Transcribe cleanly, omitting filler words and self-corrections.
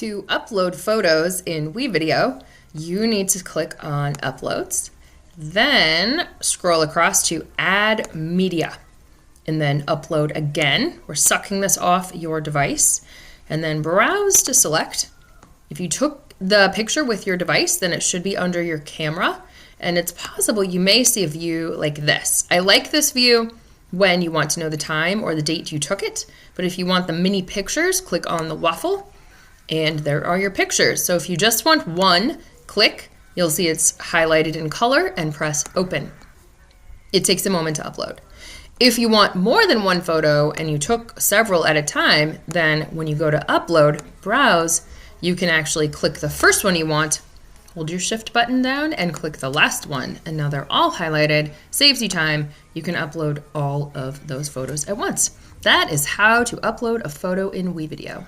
To upload photos in WeVideo, you need to click on Uploads, then scroll across to Add Media, and then Upload again. We're sucking this off your device, and then Browse to select. If you took the picture with your device, then it should be under your camera, and it's possible you may see a view like this. I like this view when you want to know the time or the date you took it, but if you want the mini pictures, click on the waffle. And there are your pictures. So if you just want one, click, you'll see it's highlighted in color and press open. It takes a moment to upload. If you want more than one photo and you took several at a time, then when you go to upload, browse, you can actually click the first one you want, hold your shift button down and click the last one. And now they're all highlighted, saves you time. You can upload all of those photos at once. That is how to upload a photo in WeVideo.